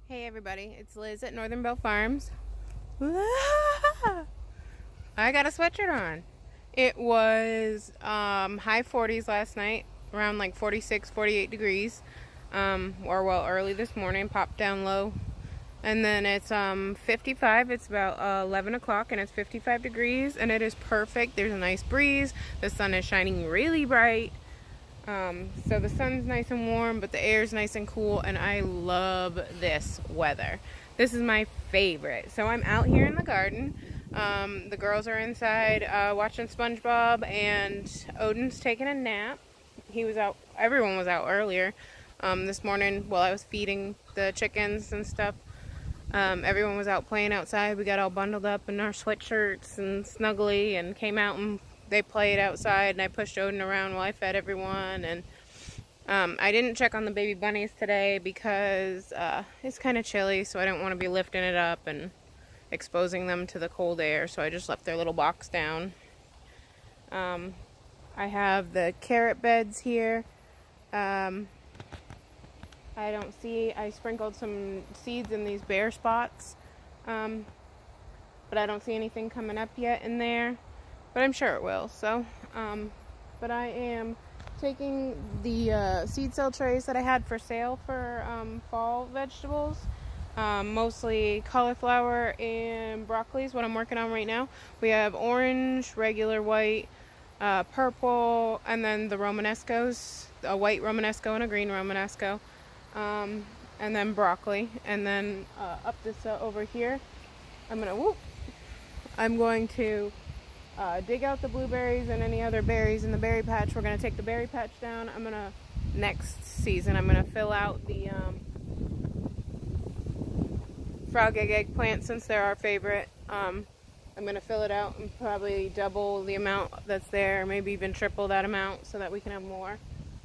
Hey everybody, it's Liz at Northern Bell Farms. I got a sweatshirt on. It was high 40s last night, around like 46, 48 degrees. Early this morning, popped down low. And then it's 55, it's about 11 o'clock and it's 55 degrees and it is perfect. There's a nice breeze, the sun is shining really bright. So the sun's nice and warm, but the air's nice and cool, and I love this weather. This is my favorite. So I'm out here in the garden. The girls are inside watching SpongeBob, and Odin's taking a nap. He was out, everyone was out earlier this morning while I was feeding the chickens and stuff. Everyone was out playing outside. We got all bundled up in our sweatshirts and snuggly and came out and they played outside, and I pushed Odin around while I fed everyone. And I didn't check on the baby bunnies today because it's kind of chilly, so I don't want to be lifting it up and exposing them to the cold air, so I just left their little box down. I have the carrot beds here. I sprinkled some seeds in these bare spots, but I don't see anything coming up yet in there. But I'm sure it will. So, but I am taking the seed cell trays that I had for sale for fall vegetables, mostly cauliflower and broccoli is what I'm working on right now. We have orange, regular white, purple, and then the Romanescos, a white Romanesco and a green Romanesco, and then broccoli. And then up this over here, I'm going to dig out the blueberries and any other berries in the berry patch. We're going to take the berry patch down. Next season, I'm going to fill out the frog egg eggplant, since they're our favorite. I'm going to fill it out and probably double the amount that's there, maybe even triple that amount, so that we can have more.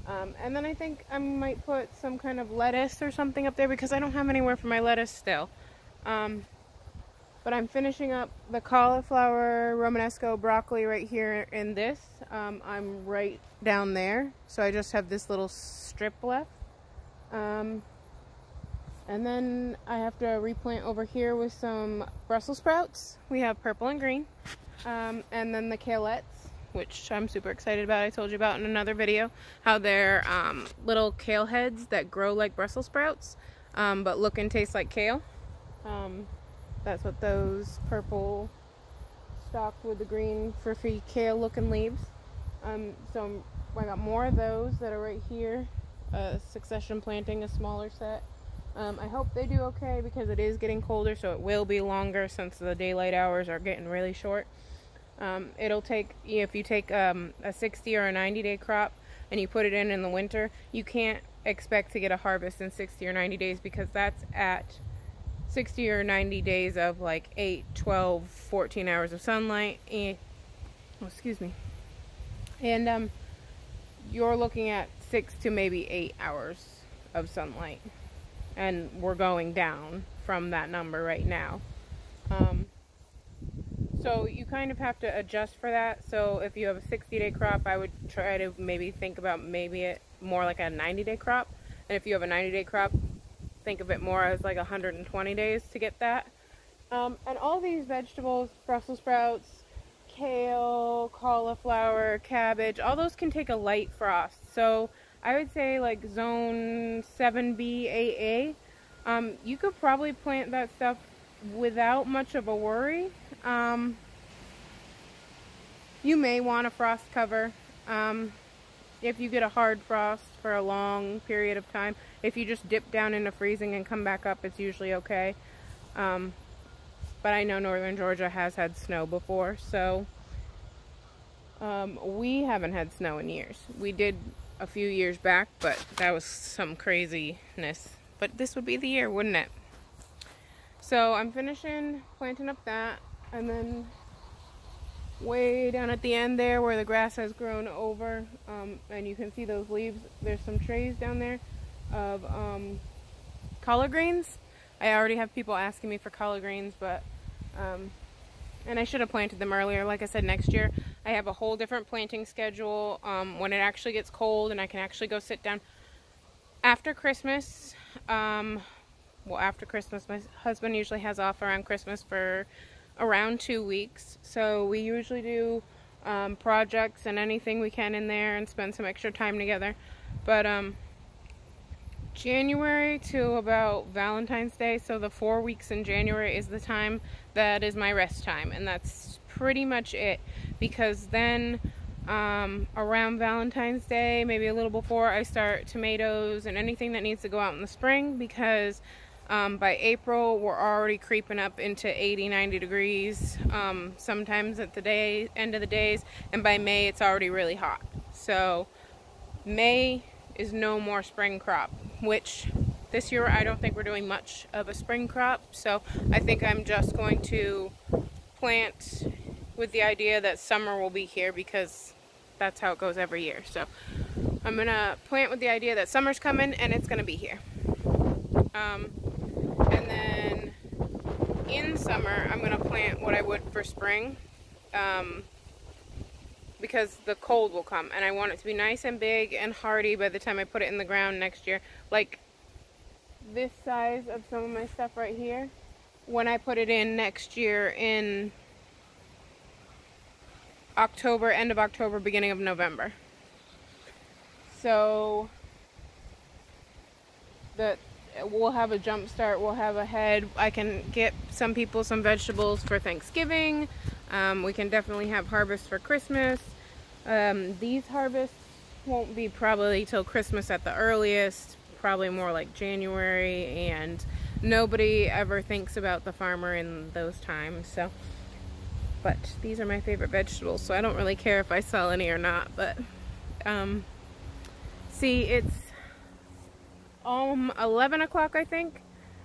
And then I think I might put some kind of lettuce or something up there, because I don't have anywhere for my lettuce still. But I'm finishing up the cauliflower, Romanesco, broccoli right here in this. I'm right down there, so I just have this little strip left. And then I have to replant over here with some Brussels sprouts. We have purple and green. And then the kalettes, which I'm super excited about. I told you about in another video, how they're little kale heads that grow like Brussels sprouts, but look and taste like kale. That's what those purple stalked with the green fluffy kale looking leaves. So I got more of those that are right here. Succession planting, a smaller set. I hope they do okay, because it is getting colder, so it will be longer since the daylight hours are getting really short. It'll take, if you take a 60 or a 90-day crop and you put it in the winter, you can't expect to get a harvest in 60 or 90 days, because that's at 60 or 90 days of like 8, 12, 14 hours of sunlight. And, and you're looking at 6 to maybe 8 hours of sunlight. And we're going down from that number right now. So you kind of have to adjust for that. So if you have a 60-day crop, I would try to maybe think about it more like a 90-day crop. And if you have a 90-day crop, think of it more as like 120 days to get that. And all these vegetables, Brussels sprouts, kale, cauliflower, cabbage, all those can take a light frost. So I would say like zone 7B, AA. You could probably plant that stuff without much of a worry. You may want a frost cover. If you get a hard frost for a long period of time, if you just dip down into freezing and come back up, it's usually okay. But I know northern Georgia has had snow before, so we haven't had snow in years. We did a few years back, but that was some craziness. But this would be the year, wouldn't it? So I'm finishing planting up that, and then way down at the end there where the grass has grown over, and you can see those leaves, there's some trays down there of collard greens. I already have people asking me for collard greens, but and I should have planted them earlier. Like I said, next year I have a whole different planting schedule when it actually gets cold and I can actually go sit down after Christmas. well, after Christmas. My husband usually has off around Christmas for around 2 weeks. So we usually do projects and anything we can in there and spend some extra time together. But January to about Valentine's Day, so the 4 weeks in January is the time that is my rest time, and that's pretty much it, because then around Valentine's Day, maybe a little before, I start tomatoes and anything that needs to go out in the spring, because by April we're already creeping up into 80-90 degrees, sometimes at the end of the days, and by May it's already really hot. So May is no more spring crop, which this year I don't think we're doing much of a spring crop, so I think I'm just going to plant with the idea that summer will be here, because that's how it goes every year. So I'm gonna plant with the idea that summer's coming and it's gonna be here. And then in summer I'm gonna plant what I would for spring, because the cold will come, and I want it to be nice and big and hardy by the time I put it in the ground next year. Like this size of some of my stuff right here, when I put it in next year in October, end of October, beginning of November. So that we'll have a jump start, we'll have a head. I can get some people some vegetables for Thanksgiving. We can definitely have harvest for Christmas. These harvests won't be probably till Christmas at the earliest, probably more like January, and nobody ever thinks about the farmer in those times. So, but these are my favorite vegetables, so I don't really care if I sell any or not. But see, it's 11 o'clock I think,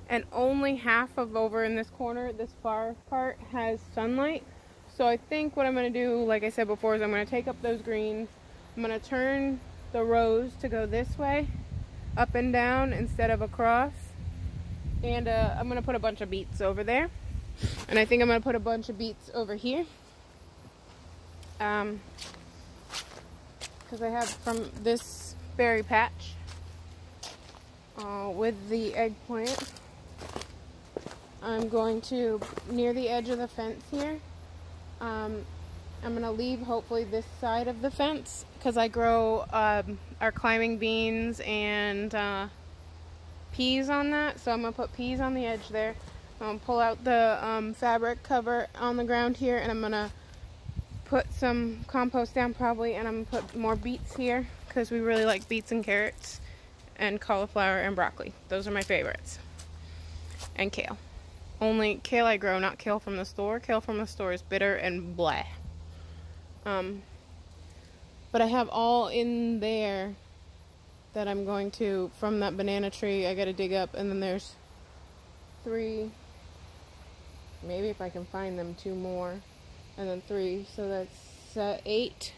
and only half of over in this corner, this far part, has sunlight. So I think what I'm going to do, like I said before, is I'm going to take up those greens. I'm going to turn the rows to go this way, up and down instead of across. And I'm going to put a bunch of beets over there. And I think I'm going to put a bunch of beets over here. Because I have from this berry patch with the eggplant. I'm going to, near the edge of the fence here, I'm going to leave hopefully this side of the fence, because I grow our climbing beans and peas on that. So I'm going to put peas on the edge there. I'm going to pull out the fabric cover on the ground here, and I'm going to put some compost down probably, and I'm going to put more beets here, because we really like beets and carrots and cauliflower and broccoli. Those are my favorites. And kale. Only kale I grow, not kale from the store. Kale from the store is bitter and blah. But I have all in there that I'm going to, from that banana tree, I gotta dig up, and then there's 3, maybe if I can find them, 2 more, and then 3, so that's 8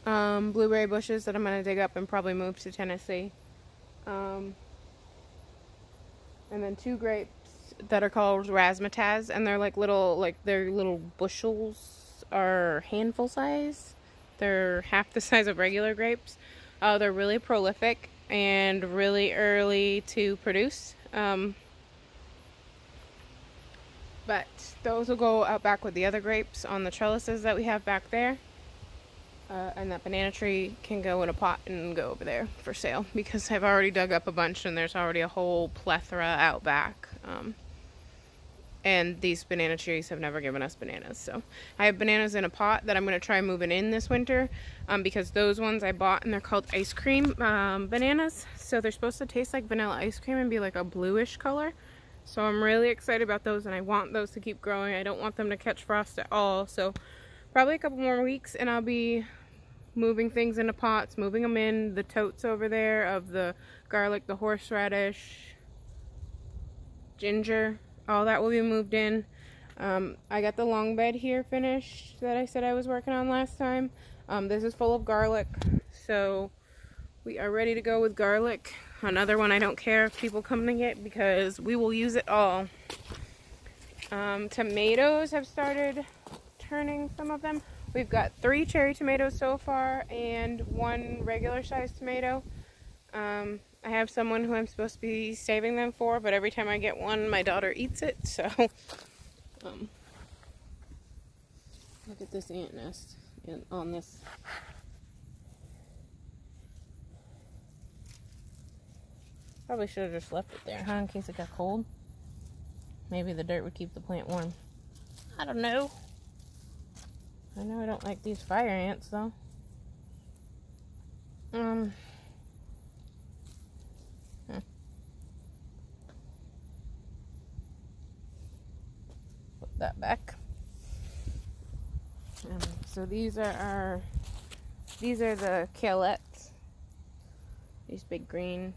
blueberry bushes that I'm gonna dig up and probably move to Tennessee. And then 2 grapes that are called razzmatazz, and they're like little, their little bushels are handful size. They're half the size of regular grapes. They're really prolific and really early to produce. But those will go out back with the other grapes on the trellises that we have back there. And that banana tree can go in a pot and go over there for sale, because I've already dug up a bunch and there's already a whole plethora out back. And these banana trees have never given us bananas. So I have bananas in a pot that I'm going to try moving in this winter, because those ones I bought, and they're called ice cream bananas. So they're supposed to taste like vanilla ice cream and be like a bluish color. So I'm really excited about those, and I want those to keep growing. I don't want them to catch frost at all. So probably a couple more weeks and I'll be moving things into pots, moving them in. The totes over there of the garlic, the horseradish, ginger, all that will be moved in. I got the long bed here finished that I said I was working on last time. This is full of garlic, so we are ready to go with garlic. Another one I don't care if people come to get, because we will use it all. Tomatoes have started turning, some of them. We've got 3 cherry tomatoes so far and 1 regular sized tomato. I have someone who I'm supposed to be saving them for, but every time I get one, my daughter eats it, so. Look at this ant nest on this. Probably should have just left it there, huh, in case it got cold. Maybe the dirt would keep the plant warm. I don't know. I know I don't like these fire ants, though. Put that back. So these are the kalettes. These big green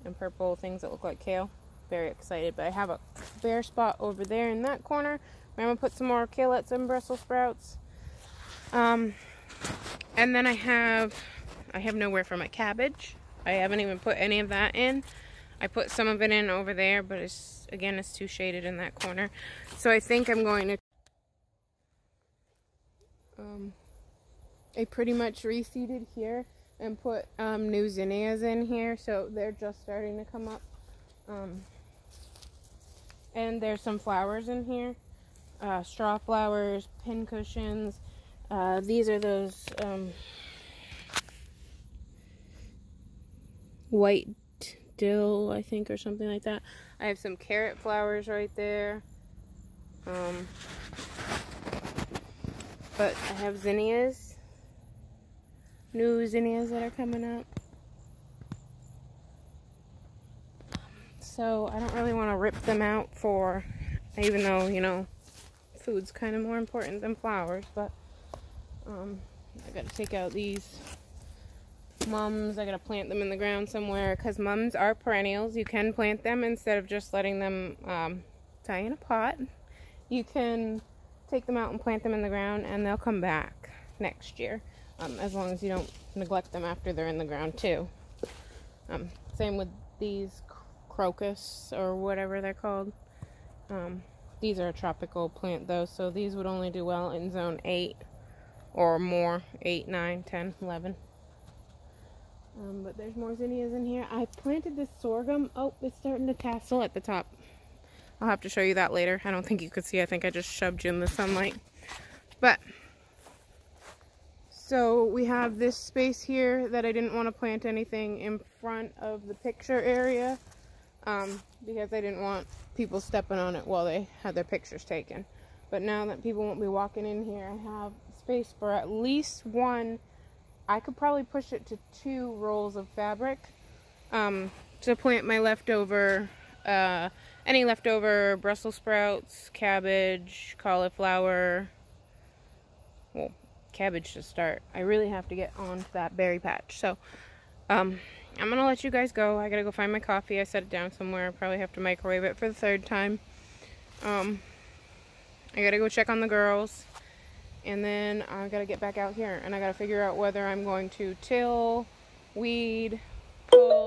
and purple things that look like kale. Very excited, but I have a bare spot over there in that corner where I'm gonna put some more kalettes and Brussels sprouts. And then I have nowhere for my cabbage. I haven't even put any of that in. I put some of it in over there, but it's too shaded in that corner. So I think I'm going to I pretty much reseeded here and put new zinnias in here, so they're just starting to come up. And there's some flowers in here, straw flowers, pin cushions. These are those white dill, I think, or something like that. I have some carrot flowers right there. But I have zinnias, new zinnias that are coming up. So I don't really want to rip them out even though, you know, food's kind of more important than flowers, but I gotta take out these mums. I gotta plant them in the ground somewhere, because mums are perennials. You can plant them instead of just letting them die in a pot. You can take them out and plant them in the ground, and they'll come back next year, as long as you don't neglect them after they're in the ground too. Same with these crocus, or whatever they're called. These are a tropical plant though, so these would only do well in zone 8 or more. 8, 9, 10, 11. But there's more zinnias in here. I planted this sorghum. Oh, it's starting to tassel at the top. I'll have to show you that later. I don't think you could see. I think I just shoved you in the sunlight. But, so we have this space here that I didn't want to plant anything in front of the picture area, because I didn't want people stepping on it while they had their pictures taken. But now that people won't be walking in here, I have space for at least one. I could probably push it to 2 rolls of fabric to plant my leftover, any leftover Brussels sprouts, cabbage, cauliflower. Well, cabbage to start. I really have to get on to that berry patch. So, I'm going to let you guys go. I got to go find my coffee. I set it down somewhere. I probably have to microwave it for the 3rd time. I got to go check on the girls. And then I got to get back out here. And I got to figure out whether I'm going to till, weed, pull.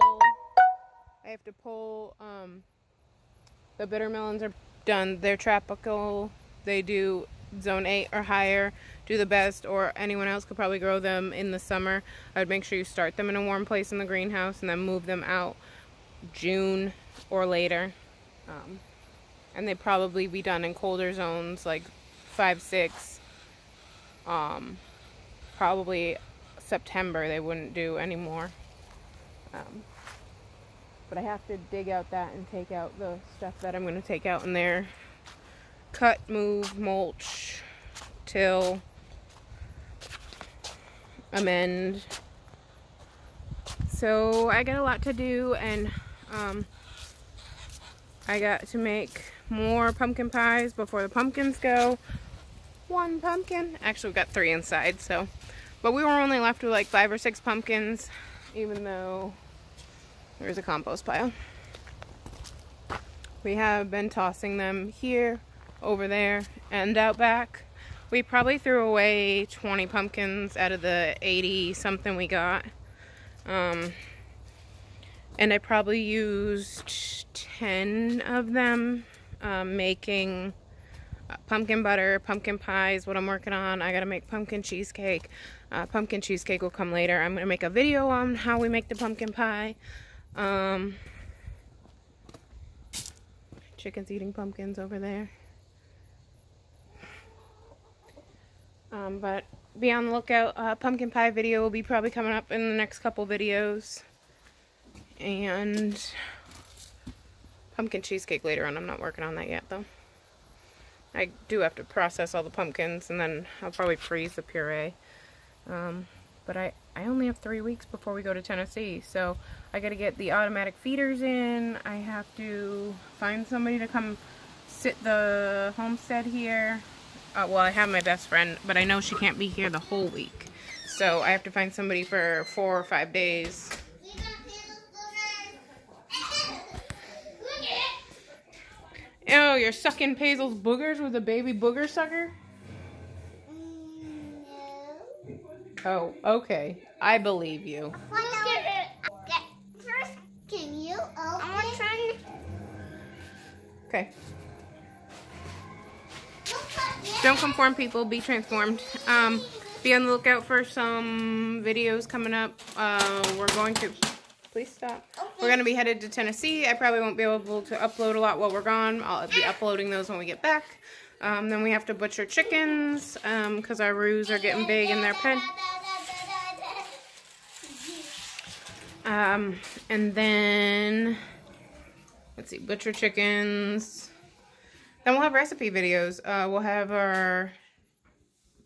I have to pull, the bitter melons are done. They're tropical. They do zone 8 or higher, do the best, or anyone else could probably grow them in the summer. I would make sure you start them in a warm place in the greenhouse and then move them out June or later. And they'd probably be done in colder zones like 5, 6. Probably September they wouldn't do anymore. But I have to dig out that and take out the stuff that I'm going to take out in there. Cut, move, mulch, till, amend. So I got a lot to do, and I got to make more pumpkin pies before the pumpkins go. 1 pumpkin. Actually, we've got 3 inside, so. But we were only left with like 5 or 6 pumpkins, even though there's a compost pile. We have been tossing them here, over there, and out back. We probably threw away 20 pumpkins out of the 80 something we got. And I probably used 10 of them making pumpkin butter, pumpkin pies, what I'm working on. I gotta make pumpkin cheesecake. Pumpkin cheesecake will come later. I'm gonna make a video on how we make the pumpkin pie. Chicken's eating pumpkins over there. But be on the lookout. Pumpkin pie video will be probably coming up in the next couple videos. And pumpkin cheesecake later on. I'm not working on that yet, though. I do have to process all the pumpkins, and then I'll probably freeze the puree. But I only have 3 weeks before we go to Tennessee, so I gotta get the automatic feeders in. I have to find somebody to come sit the homestead here. Well, I have my best friend, but I know she can't be here the whole week. So I have to find somebody for 4 or 5 days. Oh, you're sucking Hazel's boogers with a baby booger sucker? No. Oh, okay. I believe you. First, can you open? Okay. Don't conform, people. Be transformed. Be on the lookout for some videos coming up. We're going to... Please stop. We're going to be headed to Tennessee. I probably won't be able to upload a lot while we're gone. I'll be uploading those when we get back. Then we have to butcher chickens because our roos are getting big in their pen. And then, let's see, butcher chickens. Then we'll have recipe videos. We'll have our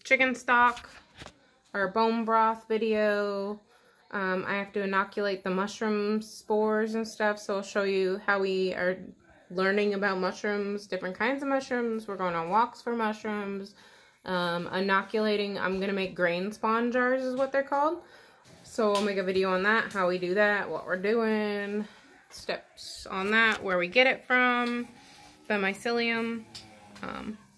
chicken stock, our bone broth video. I have to inoculate the mushroom spores and stuff, so I'll show you how we are learning about mushrooms, different kinds of mushrooms. We're going on walks for mushrooms. Inoculating, I'm going to make grain spawn jars is what they're called. So I'll make a video on that, how we do that, what we're doing, steps on that, where we get it from, the mycelium,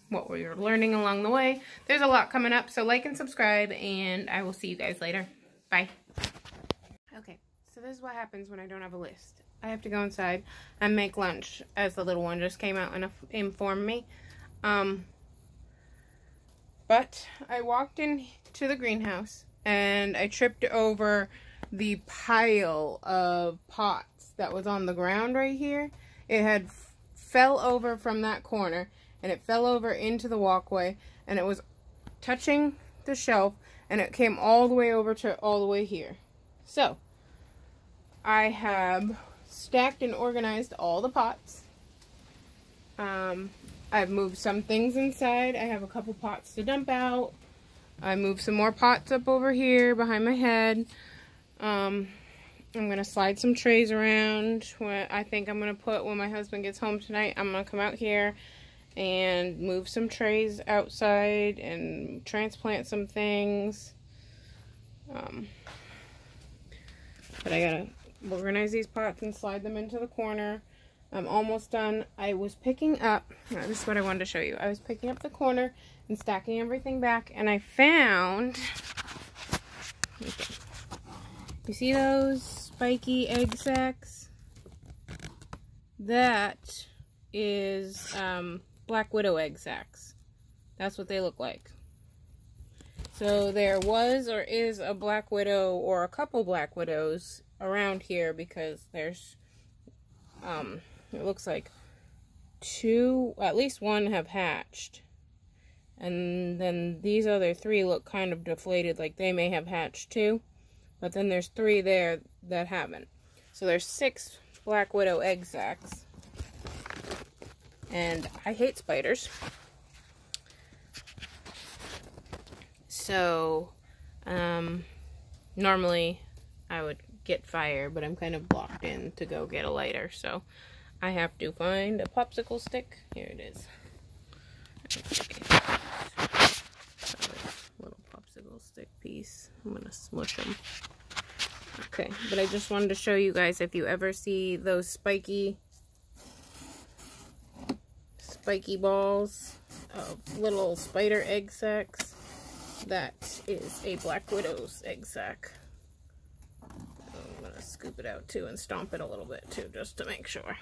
what we're learning along the way. There's a lot coming up, so like and subscribe, and I will see you guys later. Bye. Okay, so this is what happens when I don't have a list. I have to go inside and make lunch, as the little one just came out and informed me. But I walked into the greenhouse and I tripped over the pile of pots that was on the ground right here. It had fell over from that corner, and it fell over into the walkway, and it was touching the shelf, and it came all the way over to all the way here. So I have stacked and organized all the pots. I've moved some things inside. I have a couple pots to dump out. I moved some more pots up over here behind my head. I'm going to slide some trays around. I think I'm going to put, when my husband gets home tonight, I'm going to come out here and move some trays outside and transplant some things. But I got to organize these pots and slide them into the corner. I'm almost done. I was picking up, this is what I wanted to show you. I was picking up the corner and stacking everything back, and I found, okay, you see those spiky egg sacs? That is Black Widow egg sacs. That's what they look like. So there was or is a Black Widow or a couple Black Widows around here, because there's it looks like two, at least one have hatched, and then these other 3 look kind of deflated, like they may have hatched too, but then there's 3 there that haven't. So there's 6 Black Widow egg sacs, and I hate spiders. So normally I would get fire, but I'm kind of blocked in to go get a lighter, so I have to find a popsicle stick. Here it is. Okay. Little popsicle stick piece. I'm gonna smush them. Okay, but I just wanted to show you guys, if you ever see those spiky balls of little spider egg sacs, that is a Black Widow's egg sac. I'm gonna scoop it out too and stomp it a little bit too, just to make sure.